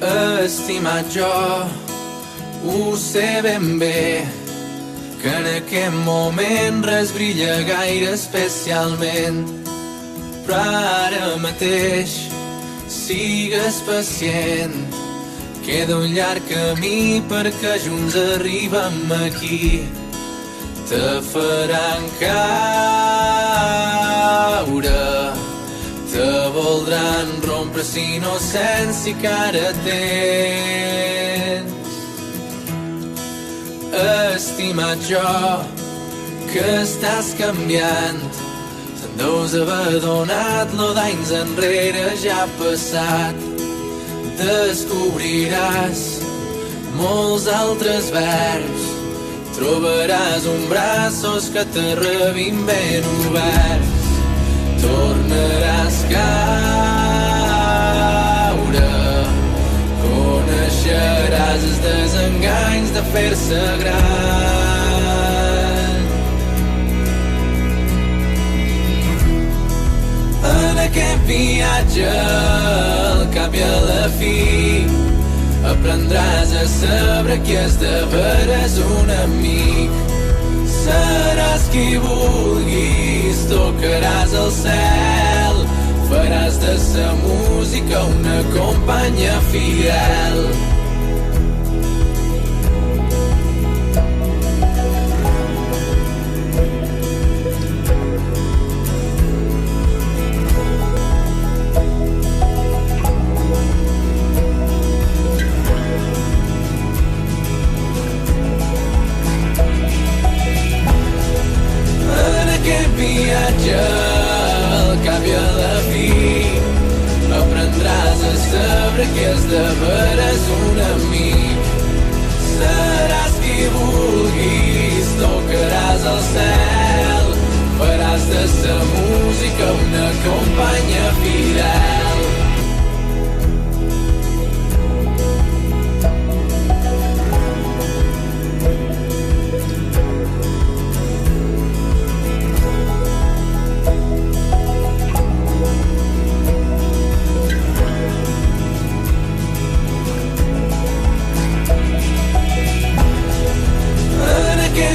Estimat jo, ho sé ben bé, que en aquest moment res brilla gaire especialment. Però ara mateix sigues pacient, queda un llarg camí perquè junts arribem aquí. Te faran caure, te voldran rompre si innocència que ara tens. Estimat jo, que estàs canviant, te'n deus haver donat lo d'anys enrere ja ha passat. Descobriràs molts altres verbs, trobaràs un braços que te rebin ben oberts. Tornaràs a caure, coneixeràs els desenganys de fer-se gran. En aquest viatge, al cap i a la fi, aprendràs a saber qui és de veres un amic. Seràs qui vulguis, tocaràs el cel, faràs de sa música una companya fidel. Viatge, al cap i a la fi, aprendràs a saber que és de veres un amic. Seràs qui vulguis, tocaràs el cel, faràs de sa música una companya fidel.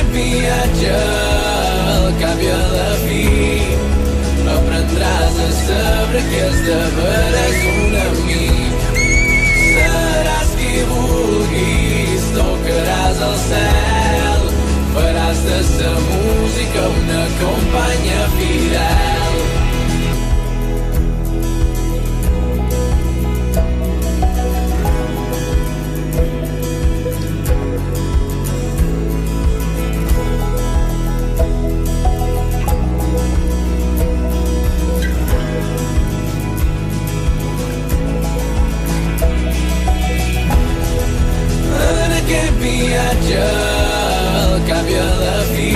Viatge, al cap i a la fi, aprendràs a saber que és de veres un amic. Seràs qui vulguis, tocaràs el cel, faràs de sa música una companya fidel. Viatge, al cap i a la fi,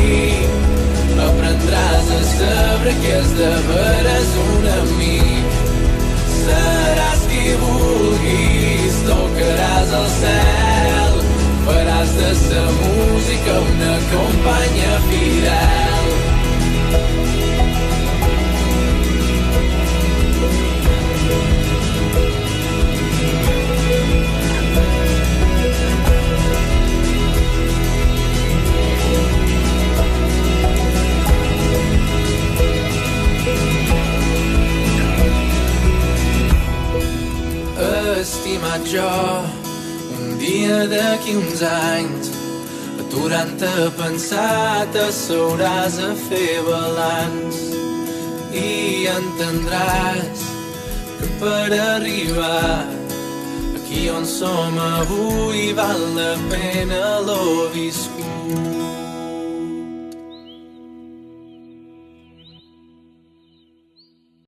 aprendràs a saber que és de veres un amic. Seràs qui vulguis, tocaràs el cel, faràs de sa música una companya fidel. Estimat jo, un dia d'aquí uns anys, aturant-te a pensar, t'asseuràs a fer balanç i entendràs que per arribar aquí on som avui val la pena lo viscut.